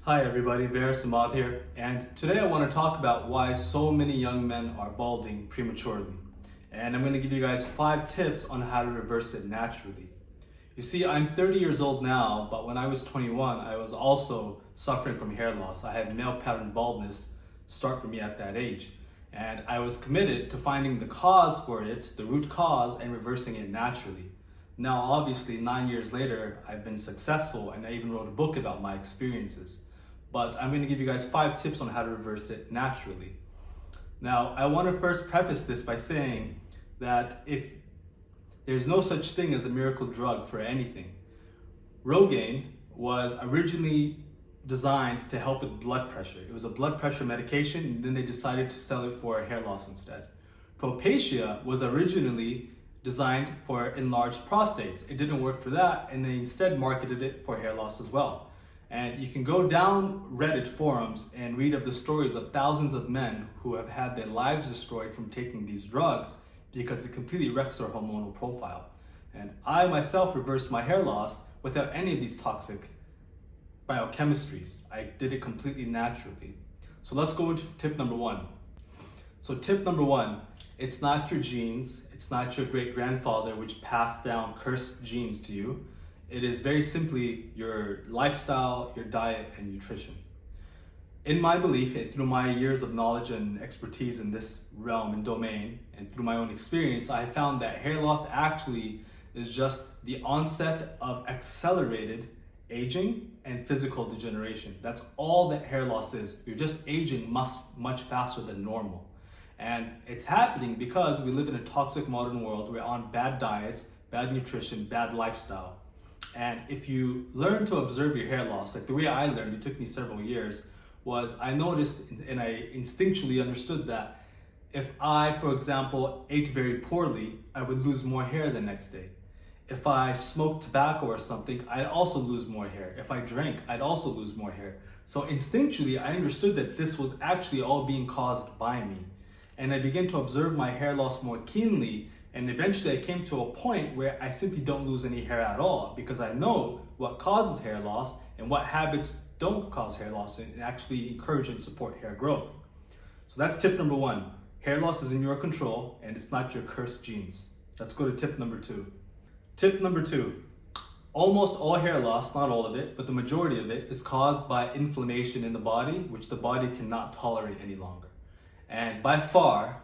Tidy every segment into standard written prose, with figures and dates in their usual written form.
Hi everybody, Samad here, and today I want to talk about why so many young men are balding prematurely. And I'm going to give you guys 5 tips on how to reverse it naturally. You see, I'm 30 years old now, but when I was 21, I was also suffering from hair loss. I had male pattern baldness start for me at that age. And I was committed to finding the cause for it, the root cause, and reversing it naturally. Now, obviously, 9 years later, I've been successful and I even wrote a book about my experiences. But I'm going to give you guys 5 tips on how to reverse it naturally. Now, I want to first preface this by saying that if there's no such thing as a miracle drug for anything. Rogaine was originally designed to help with blood pressure. It was a blood pressure medication, and then they decided to sell it for hair loss instead. Propecia was originally designed for enlarged prostates. It didn't work for that, and they instead marketed it for hair loss as well. And you can go down Reddit forums and read of the stories of thousands of men who have had their lives destroyed from taking these drugs because it completely wrecks their hormonal profile. And I myself reversed my hair loss without any of these toxic biochemistries. I did it completely naturally. So let's go into tip number 1. So tip number 1, it's not your genes, it's not your great-grandfather which passed down cursed genes to you. It is very simply your lifestyle, your diet, and nutrition. In my belief, and through my years of knowledge and expertise in this realm and domain, and through my own experience, I found that hair loss actually is just the onset of accelerated aging and physical degeneration. That's all that hair loss is. You're just aging much faster than normal. And it's happening because we live in a toxic modern world. We're on bad diets, bad nutrition, bad lifestyle. And if you learn to observe your hair loss, like the way I learned, it took me several years, was I noticed and I instinctually understood that if I, for example, ate very poorly, I would lose more hair the next day. If I smoked tobacco or something, I'd also lose more hair. If I drank, I'd also lose more hair. So instinctually, I understood that this was actually all being caused by me. And I began to observe my hair loss more keenly. And eventually I came to a point where I simply don't lose any hair at all because I know what causes hair loss and what habits don't cause hair loss and actually encourage and support hair growth. So that's tip number 1. Hair loss is in your control and it's not your cursed genes. Let's go to tip number 2. Tip number 2. Almost all hair loss, not all of it, but the majority of it is caused by inflammation in the body, which the body cannot tolerate any longer. And by far,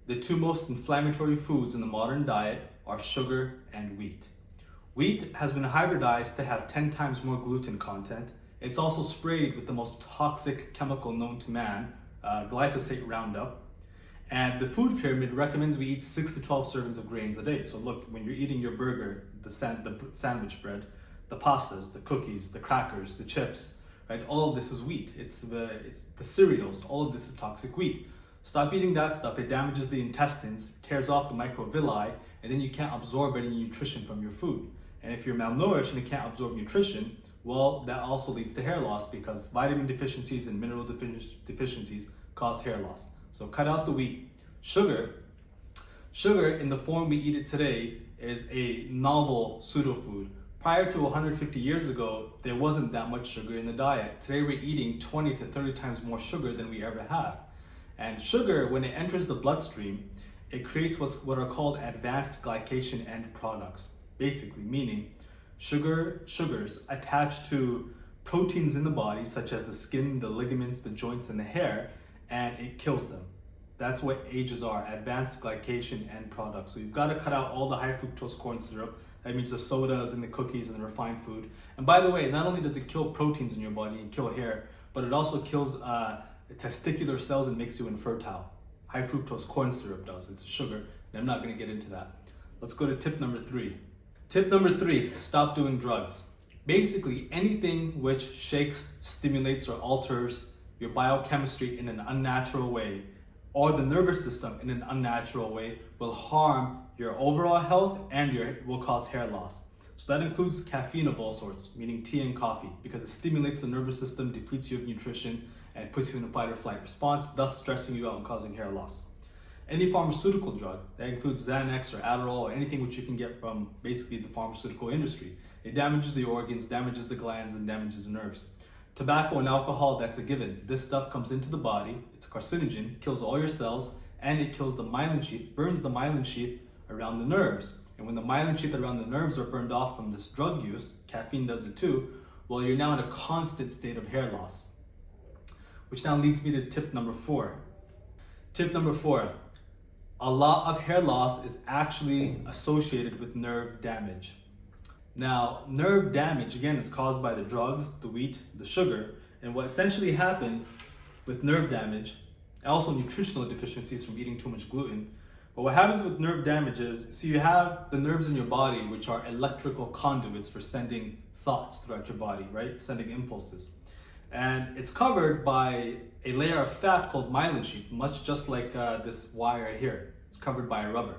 the 2 most inflammatory foods in the modern diet are sugar and wheat. Wheat has been hybridized to have 10 times more gluten content. It's also sprayed with the most toxic chemical known to man, glyphosate Roundup. And the food pyramid recommends we eat 6 to 12 servings of grains a day. So look, when you're eating your burger, the sandwich bread, the pastas, the cookies, the crackers, the chips, right? All of this is wheat. It's the cereals. All of this is toxic wheat. Stop eating that stuff. It damages the intestines, tears off the microvilli, and then you can't absorb any nutrition from your food. And if you're malnourished and you can't absorb nutrition, well, that also leads to hair loss because vitamin deficiencies and mineral deficiencies cause hair loss. So cut out the wheat. Sugar in the form we eat it today is a novel pseudo-food. Prior to 150 years ago, there wasn't that much sugar in the diet. Today we're eating 20 to 30 times more sugar than we ever have. And sugar, when it enters the bloodstream, it creates what are called advanced glycation end products. Basically, meaning sugars attach to proteins in the body, such as the skin, the ligaments, the joints, and the hair, and it kills them. That's what AGEs are, advanced glycation end products. So you've got to cut out all the high fructose corn syrup. That means the sodas and the cookies and the refined food. And by the way, not only does it kill proteins in your body and kill hair, but it also kills testicular cells and makes you infertile. High fructose corn syrup does. It's sugar, and I'm not going to get into that. Let's go to tip number 3. Tip number 3, stop doing drugs. Basically, anything which shakes, stimulates, or alters your biochemistry in an unnatural way, or the nervous system in an unnatural way, will harm your overall health and will cause hair loss. So that includes caffeine of all sorts, meaning tea and coffee, because it stimulates the nervous system, depletes you of nutrition, and puts you in a fight or flight response, thus stressing you out and causing hair loss. Any pharmaceutical drug, that includes Xanax or Adderall or anything which you can get from basically the pharmaceutical industry, it damages the organs, damages the glands, and damages the nerves. Tobacco and alcohol, that's a given. This stuff comes into the body, it's a carcinogen, kills all your cells, and it kills the myelin sheath, burns the myelin sheath around the nerves. And when the myelin sheath around the nerves are burned off from this drug use, caffeine does it too, well, you're now in a constant state of hair loss. Which now leads me to tip number 4. Tip number 4, a lot of hair loss is actually associated with nerve damage. Now, nerve damage, again, is caused by the drugs, the wheat, the sugar, and what essentially happens with nerve damage, and also nutritional deficiencies from eating too much gluten, but what happens with nerve damage is, so you have the nerves in your body, which are electrical conduits for sending thoughts throughout your body, right? Sending impulses. And it's covered by a layer of fat called myelin sheath, much just like this wire here. It's covered by a rubber.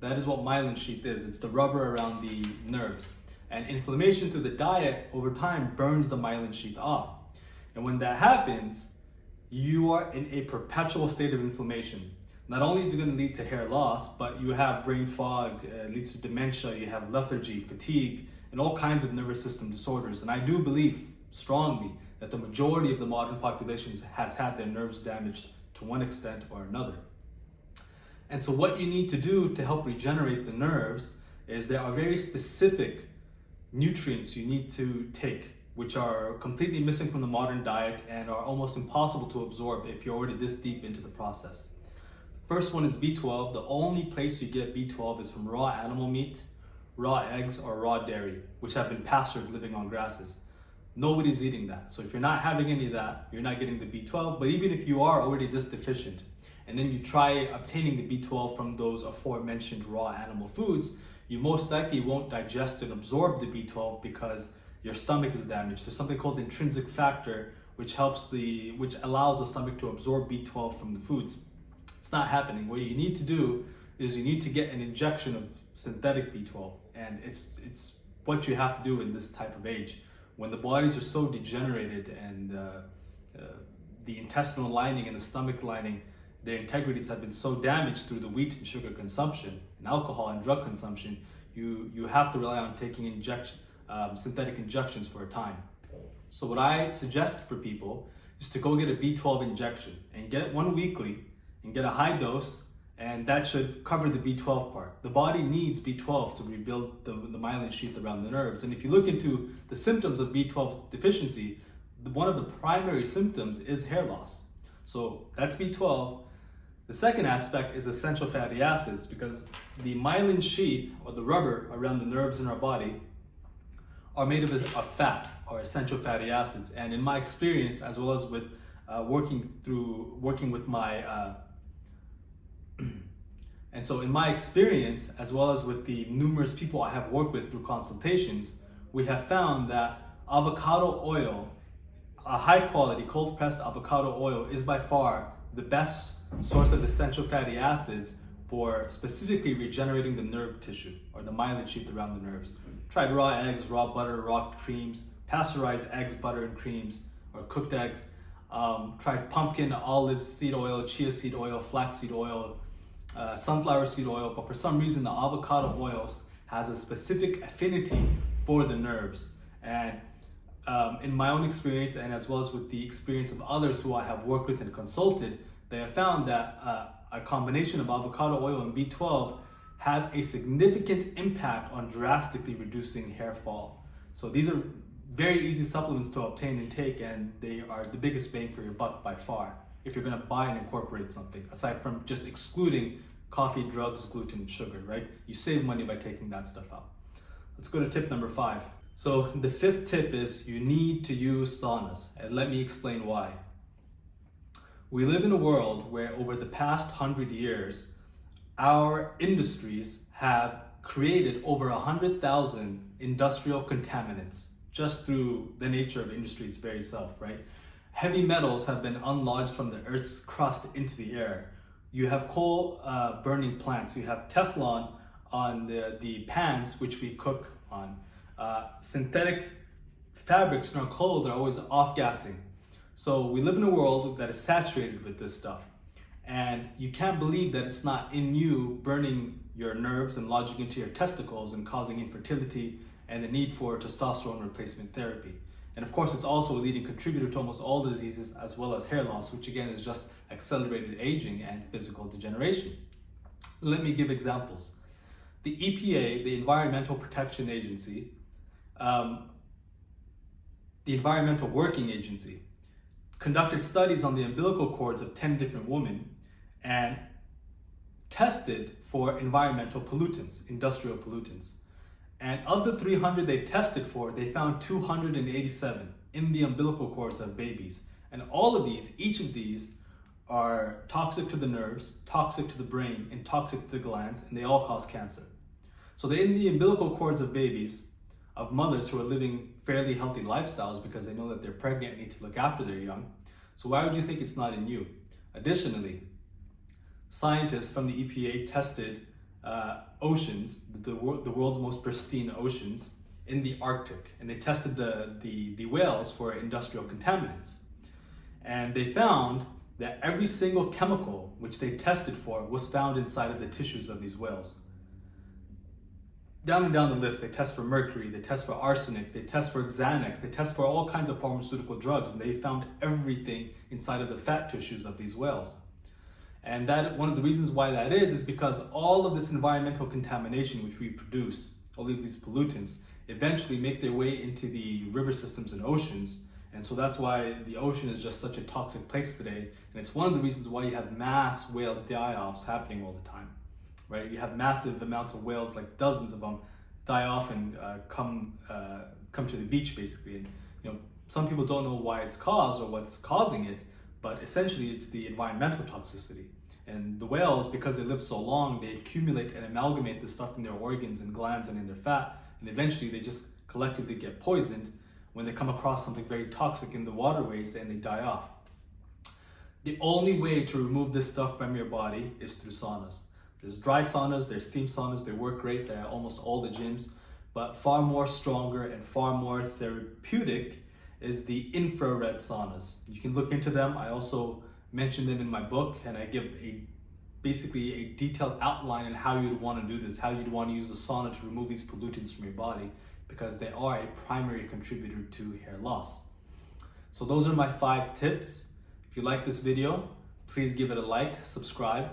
That is what myelin sheath is. It's the rubber around the nerves. And inflammation through the diet over time burns the myelin sheath off. And when that happens, you are in a perpetual state of inflammation. Not only is it going to lead to hair loss, but you have brain fog, leads to dementia, you have lethargy, fatigue, and all kinds of nervous system disorders. And I do believe strongly that the majority of the modern population has had their nerves damaged to one extent or another. And so what you need to do to help regenerate the nerves is there are very specific nutrients you need to take, which are completely missing from the modern diet and are almost impossible to absorb if you're already this deep into the process. The first one is B12. The only place you get B12 is from raw animal meat, raw eggs, or raw dairy, which have been pastured living on grasses. Nobody's eating that. So if you're not having any of that, you're not getting the B12. But even if you are already this deficient, and then you try obtaining the B12 from those aforementioned raw animal foods, you most likely won't digest and absorb the B12 because your stomach is damaged. There's something called intrinsic factor, which allows the stomach to absorb B12 from the foods. It's not happening. What you need to do is you need to get an injection of synthetic B12, and it's what you have to do in this type of age. When the bodies are so degenerated and the intestinal lining and the stomach lining, their integrities have been so damaged through the wheat and sugar consumption and alcohol and drug consumption, you have to rely on taking synthetic injections for a time. So what I suggest for people is to go get a B12 injection and get one weekly and get a high dose, and that should cover the B12 part. The body needs B12 to rebuild the myelin sheath around the nerves. And if you look into the symptoms of B12 deficiency, one of the primary symptoms is hair loss. So that's B12. The second aspect is essential fatty acids, because the myelin sheath, or the rubber around the nerves in our body, are made of fat or essential fatty acids. And in my experience, as well as with working with my and so in my experience, as well as with the numerous people I have worked with through consultations, we have found that avocado oil, a high quality cold pressed avocado oil, is by far the best source of essential fatty acids for specifically regenerating the nerve tissue or the myelin sheath around the nerves. Tried raw eggs, raw butter, raw creams, pasteurized eggs, butter, and creams, or cooked eggs. Tried pumpkin, olive seed oil, chia seed oil, flaxseed oil, sunflower seed oil, but for some reason the avocado oils has a specific affinity for the nerves. And in my own experience, and as well as with the experience of others who I have worked with and consulted, they have found that a combination of avocado oil and B12 has a significant impact on drastically reducing hair fall. So these are very easy supplements to obtain and take, and they are the biggest bang for your buck by far if you're going to buy and incorporate something, aside from just excluding coffee, drugs, gluten, and sugar, right? You save money by taking that stuff out. Let's go to tip number 5. So the 5th tip is you need to use saunas, and let me explain why. We live in a world where over the past 100 years, our industries have created over 100,000 industrial contaminants just through the nature of industry very itself, right? Heavy metals have been unlodged from the Earth's crust into the air. You have coal burning plants. You have Teflon on the pans which we cook on. Synthetic fabrics in our clothes are always off-gassing. So we live in a world that is saturated with this stuff. And you can't believe that it's not in you, burning your nerves and lodging into your testicles and causing infertility and the need for testosterone replacement therapy. And of course, it's also a leading contributor to almost all the diseases, as well as hair loss, which again is just accelerated aging and physical degeneration. Let me give examples. The EPA, the Environmental Protection Agency, the Environmental Working Agency, conducted studies on the umbilical cords of 10 different women and tested for environmental pollutants, industrial pollutants. And of the 300 they tested for, they found 287 in the umbilical cords of babies. And all of these, each of these, are toxic to the nerves, toxic to the brain, and toxic to the glands, and they all cause cancer. So they're in the umbilical cords of babies, of mothers who are living fairly healthy lifestyles because they know that they're pregnant and need to look after their young. So why would you think it's not in you? Additionally, scientists from the EPA tested oceans, the world's most pristine oceans, in the Arctic, and they tested the whales for industrial contaminants. And they found that every single chemical which they tested for was found inside of the tissues of these whales. Down and down the list, they test for mercury, they test for arsenic, they test for Xanax, they test for all kinds of pharmaceutical drugs, and they found everything inside of the fat tissues of these whales. And that one of the reasons why that is because all of this environmental contamination which we produce, all of these pollutants, eventually make their way into the river systems and oceans. And so that's why the ocean is just such a toxic place today. And it's one of the reasons why you have mass whale die-offs happening all the time, right? You have massive amounts of whales, like dozens of them, die off and come to the beach basically. And some people don't know why it's caused or what's causing it, but essentially it's the environmental toxicity. And the whales, because they live so long, they accumulate and amalgamate the stuff in their organs and glands and in their fat, and eventually they just collectively get poisoned when they come across something very toxic in the waterways and they die off. The only way to remove this stuff from your body is through saunas. There's dry saunas, there's steam saunas, they work great, they're at almost all the gyms, but far more stronger and far more therapeutic is the infrared saunas. You can look into them. I also mentioned it in my book, and I give basically a detailed outline on how you'd want to do this, how you'd want to use a sauna to remove these pollutants from your body, because they are a primary contributor to hair loss. So those are my 5 tips. If you like this video, please give it a like, subscribe.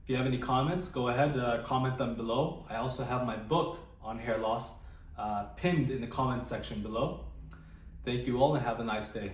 If you have any comments, go ahead, comment them below. I also have my book on hair loss pinned in the comment section below. Thank you all and have a nice day.